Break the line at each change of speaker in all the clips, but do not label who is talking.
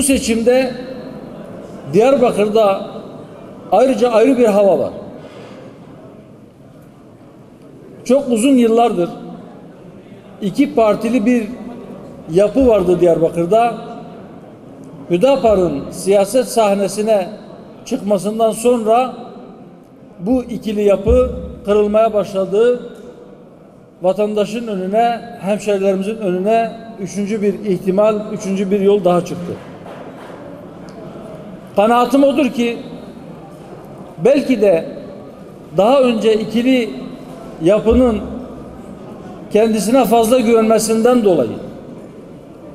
Bu seçimde Diyarbakır'da ayrıca ayrı bir hava var. Çok uzun yıllardır iki partili bir yapı vardı Diyarbakır'da. Hüdapar'ın siyaset sahnesine çıkmasından sonra bu ikili yapı kırılmaya başladı. Vatandaşın önüne, hemşerilerimizin önüne üçüncü bir ihtimal, üçüncü bir yol daha çıktı. Kanaatim odur ki belki de daha önce ikili yapının kendisine fazla güvenmesinden dolayı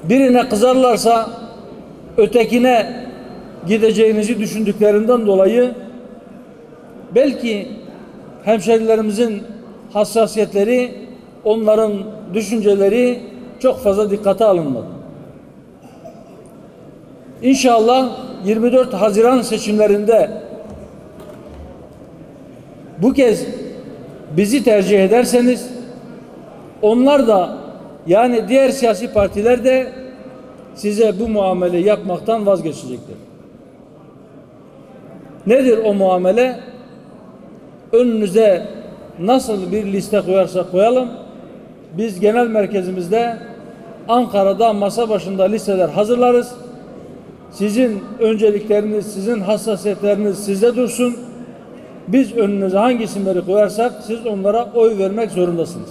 birine kızarlarsa ötekine gideceğinizi düşündüklerinden dolayı belki hemşerilerimizin hassasiyetleri, onların düşünceleri çok fazla dikkate alınmadı. İnşallah 24 Haziran seçimlerinde bu kez bizi tercih ederseniz onlar da, yani diğer siyasi partiler de size bu muamele yapmaktan vazgeçecektir. Nedir o muamele? Önünüze nasıl bir liste koyarsak koyalım, biz genel merkezimizde Ankara'da masa başında listeler hazırlarız. Sizin öncelikleriniz, sizin hassasiyetleriniz sizde dursun. Biz önünüze hangi isimleri koyarsak siz onlara oy vermek zorundasınız.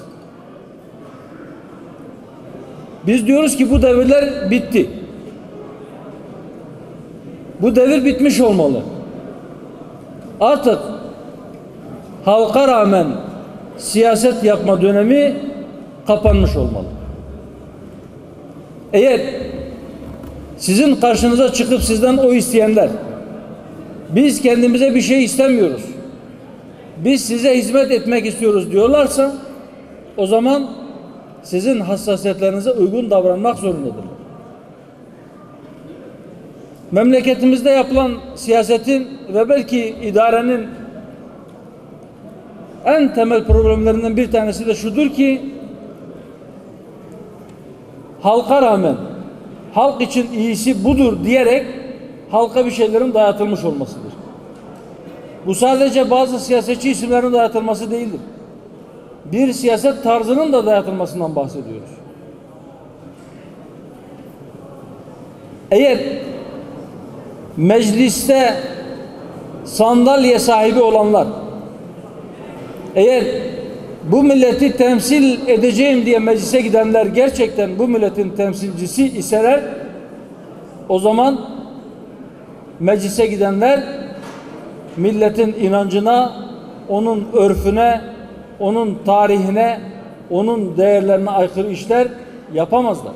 Biz diyoruz ki bu devirler bitti. Bu devir bitmiş olmalı. Artık halka rağmen siyaset yapma dönemi kapanmış olmalı. Eğer sizin karşınıza çıkıp sizden oy isteyenler, biz kendimize bir şey istemiyoruz, biz size hizmet etmek istiyoruz diyorlarsa, o zaman sizin hassasiyetlerinize uygun davranmak zorundadır. Memleketimizde yapılan siyasetin ve belki idarenin en temel problemlerinden bir tanesi de şudur ki, halka rağmen halk için iyisi budur diyerek halka bir şeylerin dayatılmış olmasıdır. Bu sadece bazı siyasetçi isimlerin dayatılması değildir. Bir siyaset tarzının da dayatılmasından bahsediyoruz. Eğer mecliste sandalye sahibi olanlar, eğer bu milleti temsil edeceğim diye meclise gidenler gerçekten bu milletin temsilcisi iseler, o zaman meclise gidenler milletin inancına, onun örfüne, onun tarihine, onun değerlerine aykırı işler yapamazlar.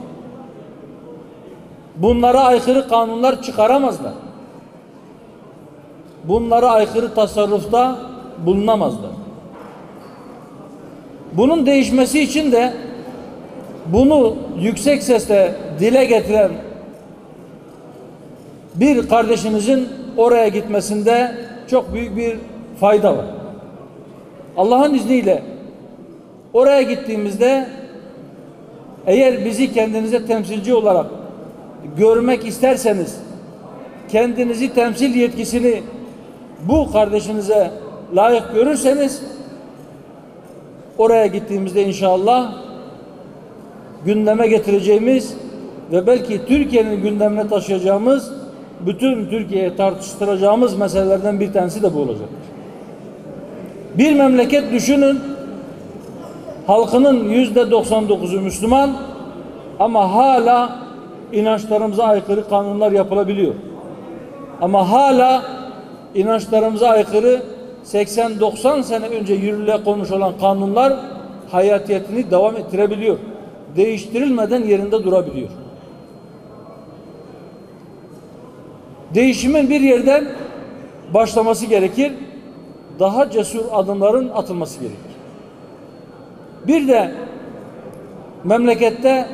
Bunlara aykırı kanunlar çıkaramazlar. Bunlara aykırı tasarrufta bulunamazlar. Bunun değişmesi için de bunu yüksek sesle dile getiren bir kardeşinizin oraya gitmesinde çok büyük bir fayda var. Allah'ın izniyle oraya gittiğimizde eğer bizi kendinize temsilci olarak görmek isterseniz, kendinizi temsil yetkisini bu kardeşinize layık görürseniz, oraya gittiğimizde inşallah gündeme getireceğimiz ve belki Türkiye'nin gündemine taşıyacağımız, bütün Türkiye'ye tartıştıracağımız meselelerden bir tanesi de bu olacaktır. Bir memleket düşünün, halkının %99'u Müslüman ama hala inançlarımıza aykırı kanunlar yapılabiliyor. Ama hala inançlarımıza aykırı 80-90 sene önce yürürlüğe konmuş olan kanunlar hayatiyetini devam ettirebiliyor. Değiştirilmeden yerinde durabiliyor. Değişimin bir yerden başlaması gerekir. Daha cesur adımların atılması gerekir. Bir de memlekette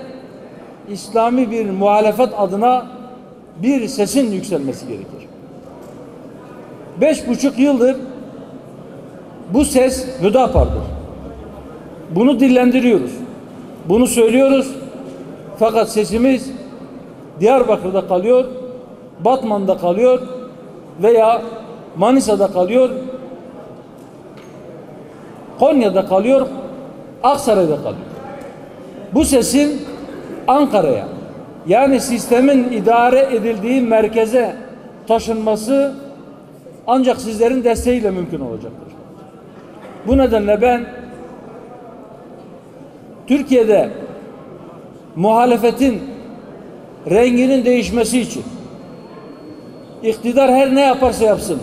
İslami bir muhalefet adına bir sesin yükselmesi gerekir. 5,5 yıldır bu ses Hüdapar'dır. Bunu dillendiriyoruz. Bunu söylüyoruz. Fakat sesimiz Diyarbakır'da kalıyor. Batman'da kalıyor veya Manisa'da kalıyor, Konya'da kalıyor, Aksaray'da kalıyor. Bu sesin Ankara'ya, yani sistemin idare edildiği merkeze taşınması ancak sizlerin desteğiyle mümkün olacaktır. Bu nedenle ben Türkiye'de muhalefetin renginin değişmesi için, iktidar her ne yaparsa yapsın,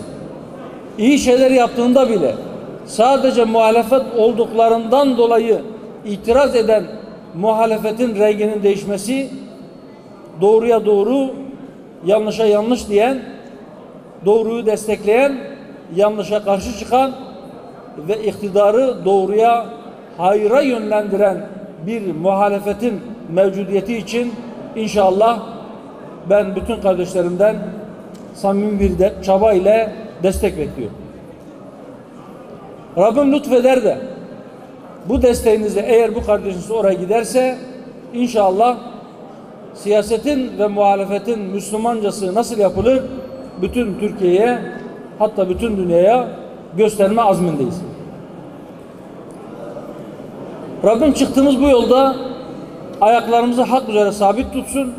iyi şeyler yaptığında bile sadece muhalefet olduklarından dolayı itiraz eden muhalefetin renginin değişmesi, doğruya doğru, yanlışa yanlış diyen, doğruyu destekleyen, yanlışa karşı çıkan ve iktidarı doğruya, hayra yönlendiren bir muhalefetin mevcudiyeti için inşallah ben bütün kardeşlerimden samimi bir çaba ile destek bekliyorum. Rabbim lütfeder de bu desteğinize, eğer bu kardeşiniz oraya giderse, inşallah siyasetin ve muhalefetin Müslümancası nasıl yapılır bütün Türkiye'ye, hatta bütün dünyaya gösterme azmindeyiz. Rabbim çıktığımız bu yolda ayaklarımızı hak üzere sabit tutsun.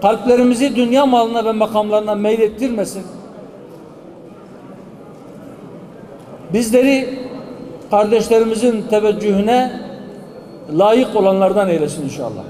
Kalplerimizi dünya malına ve makamlarına meylettirmesin. Bizleri kardeşlerimizin teveccühüne layık olanlardan eylesin inşallah.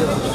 Allah